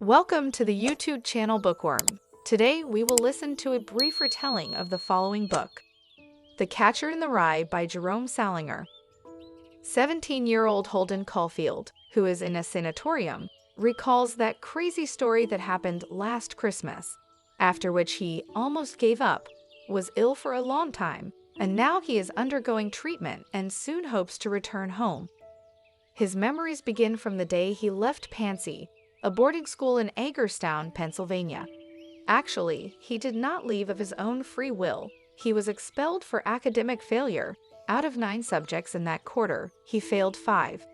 Welcome to the YouTube channel Bookworm. Today we will listen to a brief retelling of the following book, The Catcher in the Rye by Jerome Salinger. 17-year-old Holden Caulfield, who is in a sanatorium, recalls that crazy story that happened last Christmas, after which he almost gave up, was ill for a long time, and now he is undergoing treatment and soon hopes to return home. His memories begin from the day he left Pansy, a boarding school in Hagerstown, Pennsylvania. Actually, he did not leave of his own free will. He was expelled for academic failure. Out of 9 subjects in that quarter, he failed 5.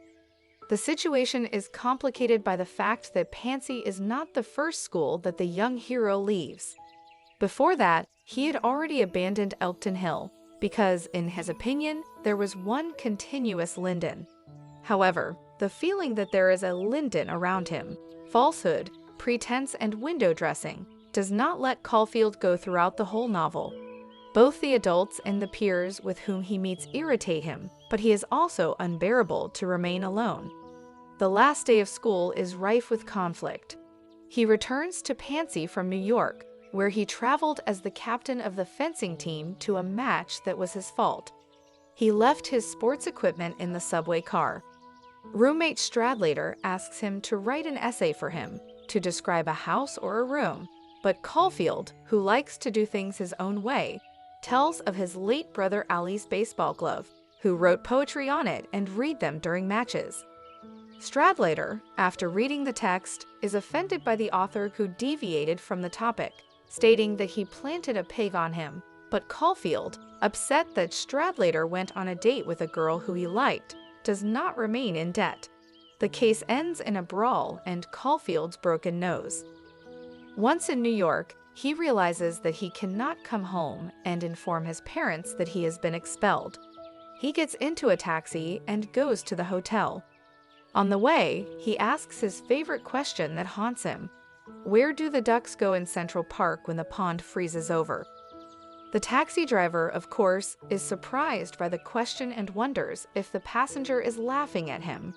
The situation is complicated by the fact that Pansy is not the first school that the young hero leaves. Before that, he had already abandoned Elkton Hill, because, in his opinion, there was one continuous linden. However, the feeling that there is a linden around him, falsehood, pretense, and window dressing, does not let Caulfield go throughout the whole novel. Both the adults and the peers with whom he meets irritate him, but he is also unbearable to remain alone. The last day of school is rife with conflict. He returns to Pansy from New York, where he traveled as the captain of the fencing team to a match that was his fault. He left his sports equipment in the subway car. Roommate Stradlater asks him to write an essay for him, to describe a house or a room, but Caulfield, who likes to do things his own way, tells of his late brother Ali's baseball glove, who wrote poetry on it and read them during matches. Stradlater, after reading the text, is offended by the author who deviated from the topic, stating that he planted a pig on him, but Caulfield, upset that Stradlater went on a date with a girl who he liked, does not remain in debt. The case ends in a brawl and Caulfield's broken nose. Once in New York, he realizes that he cannot come home and inform his parents that he has been expelled. He gets into a taxi and goes to the hotel. On the way, he asks his favorite question that haunts him: where do the ducks go in Central Park when the pond freezes over? The taxi driver, of course, is surprised by the question and wonders if the passenger is laughing at him.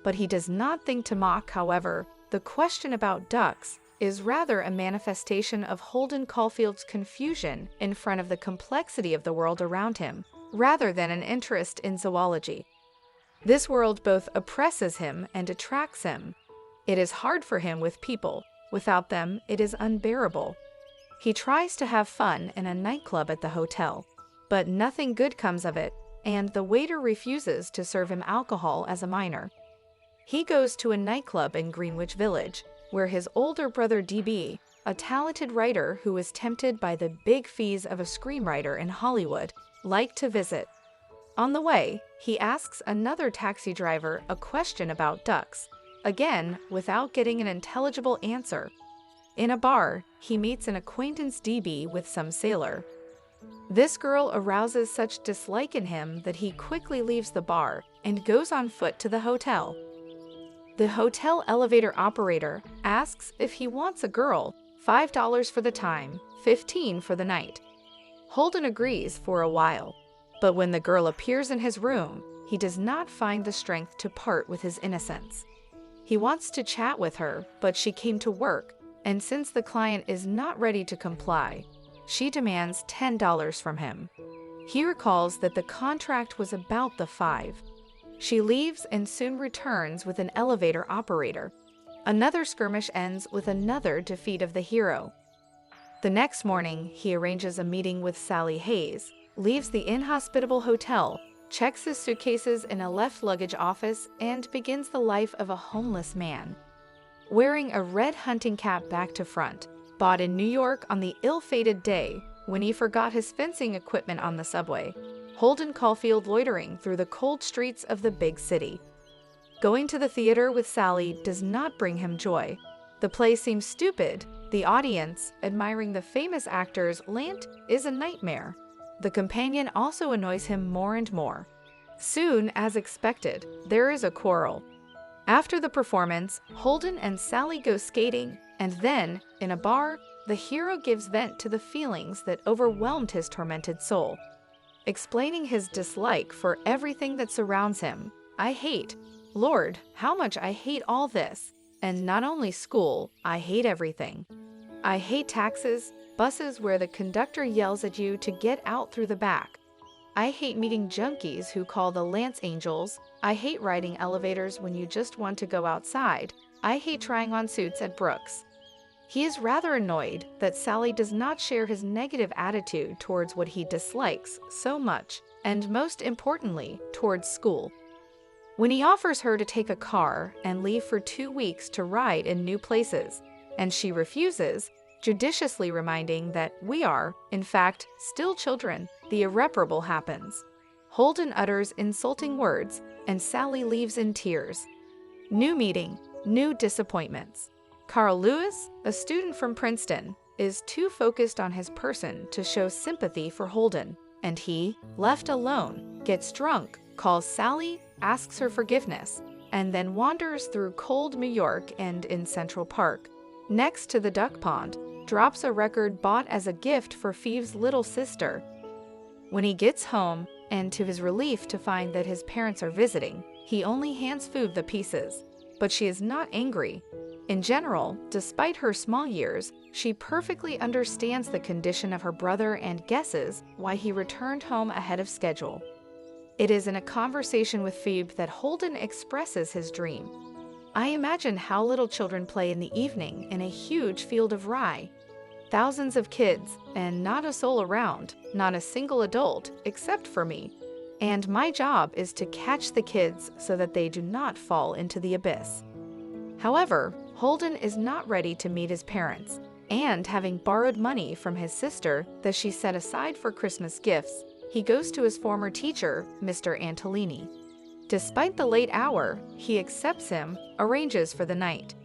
But he does not think to mock. However, the question about ducks is rather a manifestation of Holden Caulfield's confusion in front of the complexity of the world around him, rather than an interest in zoology. This world both oppresses him and attracts him. It is hard for him with people. Without them, it is unbearable. He tries to have fun in a nightclub at the hotel, but nothing good comes of it, and the waiter refuses to serve him alcohol as a minor. He goes to a nightclub in Greenwich Village, where his older brother DB, a talented writer who is tempted by the big fees of a screenwriter in Hollywood, like to visit. On the way, he asks another taxi driver a question about ducks, again without getting an intelligible answer. In a bar, he meets an acquaintance DB with some sailor. This girl arouses such dislike in him that he quickly leaves the bar and goes on foot to the hotel. The hotel elevator operator asks if he wants a girl, $5 for the time, $15 for the night. Holden agrees for a while, but when the girl appears in his room, he does not find the strength to part with his innocence. He wants to chat with her, but she came to work, and since the client is not ready to comply, she demands $10 from him. He recalls that the contract was about the 5. She leaves and soon returns with an elevator operator. Another skirmish ends with another defeat of the hero. The next morning, he arranges a meeting with Sally Hayes, leaves the inhospitable hotel, checks his suitcases in a left luggage office, and begins the life of a homeless man. Wearing a red hunting cap back to front, bought in New York on the ill-fated day when he forgot his fencing equipment on the subway, Holden Caulfield loitering through the cold streets of the big city. Going to the theater with Sally does not bring him joy. The play seems stupid. The audience, admiring the famous actor's lant, is a nightmare. The companion also annoys him more and more. Soon, as expected, there is a quarrel. After the performance, Holden and Sally go skating, and then, in a bar, the hero gives vent to the feelings that overwhelmed his tormented soul. Explaining his dislike for everything that surrounds him, "I hate, Lord, how much I hate all this," And not only school, I hate everything. I hate taxis, buses where the conductor yells at you to get out through the back. I hate meeting junkies who call the Lance Angels. I hate riding elevators when you just want to go outside. I hate trying on suits at Brooks. He is rather annoyed that Sally does not share his negative attitude towards what he dislikes so much, and most importantly, towards school. When he offers her to take a car and leave for 2 weeks to ride in new places, and she refuses, judiciously reminding that we are, in fact, still children, the irreparable happens. Holden utters insulting words, and Sally leaves in tears. New meeting, new disappointments. Carl Lewis, a student from Princeton, is too focused on his person to show sympathy for Holden, and he, left alone, gets drunk, calls Sally, asks her forgiveness, and then wanders through cold New York and in Central Park, next to the duck pond, drops a record bought as a gift for Phoebe's little sister. When he gets home, and to his relief to find that his parents are visiting, he only hands Phoebe the pieces. But she is not angry. In general, despite her small years, she perfectly understands the condition of her brother and guesses why he returned home ahead of schedule. It is in a conversation with Phoebe that Holden expresses his dream. I imagine how little children play in the evening in a huge field of rye. Thousands of kids, and not a soul around, not a single adult, except for me. And my job is to catch the kids so that they do not fall into the abyss. However, Holden is not ready to meet his parents, and having borrowed money from his sister that she set aside for Christmas gifts, he goes to his former teacher, Mr. Antolini. Despite the late hour, he accepts him, arranges for the night.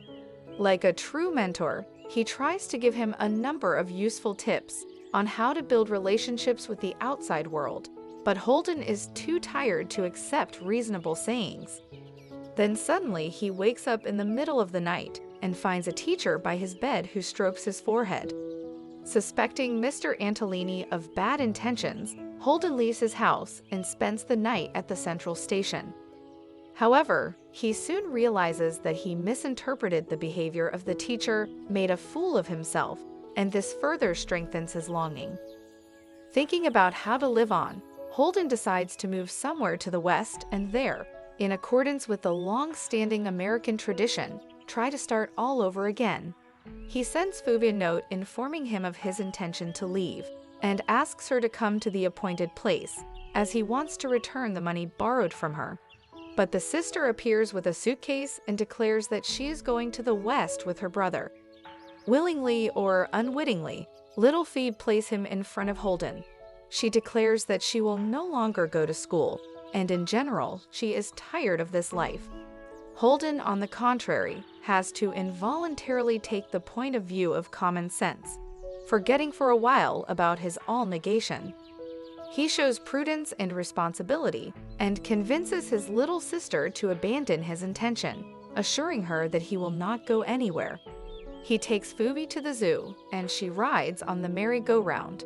Like a true mentor, he tries to give him a number of useful tips on how to build relationships with the outside world, but Holden is too tired to accept reasonable sayings. Then suddenly he wakes up in the middle of the night and finds a teacher by his bed who strokes his forehead. Suspecting Mr. Antolini of bad intentions, Holden leaves his house and spends the night at the central station. However, he soon realizes that he misinterpreted the behavior of the teacher, made a fool of himself, and this further strengthens his longing. Thinking about how to live on, Holden decides to move somewhere to the west and there, in accordance with the long-standing American tradition, try to start all over again. He sends Phoebe a note informing him of his intention to leave, and asks her to come to the appointed place, as he wants to return the money borrowed from her. But the sister appears with a suitcase and declares that she is going to the west with her brother. Willingly or unwittingly, little Phoebe places him in front of Holden. She declares that she will no longer go to school, and in general, she is tired of this life. Holden, on the contrary, has to involuntarily take the point of view of common sense, forgetting for a while about his all-negation. He shows prudence and responsibility, and convinces his little sister to abandon his intention, assuring her that he will not go anywhere. He takes Phoebe to the zoo, and she rides on the merry-go-round.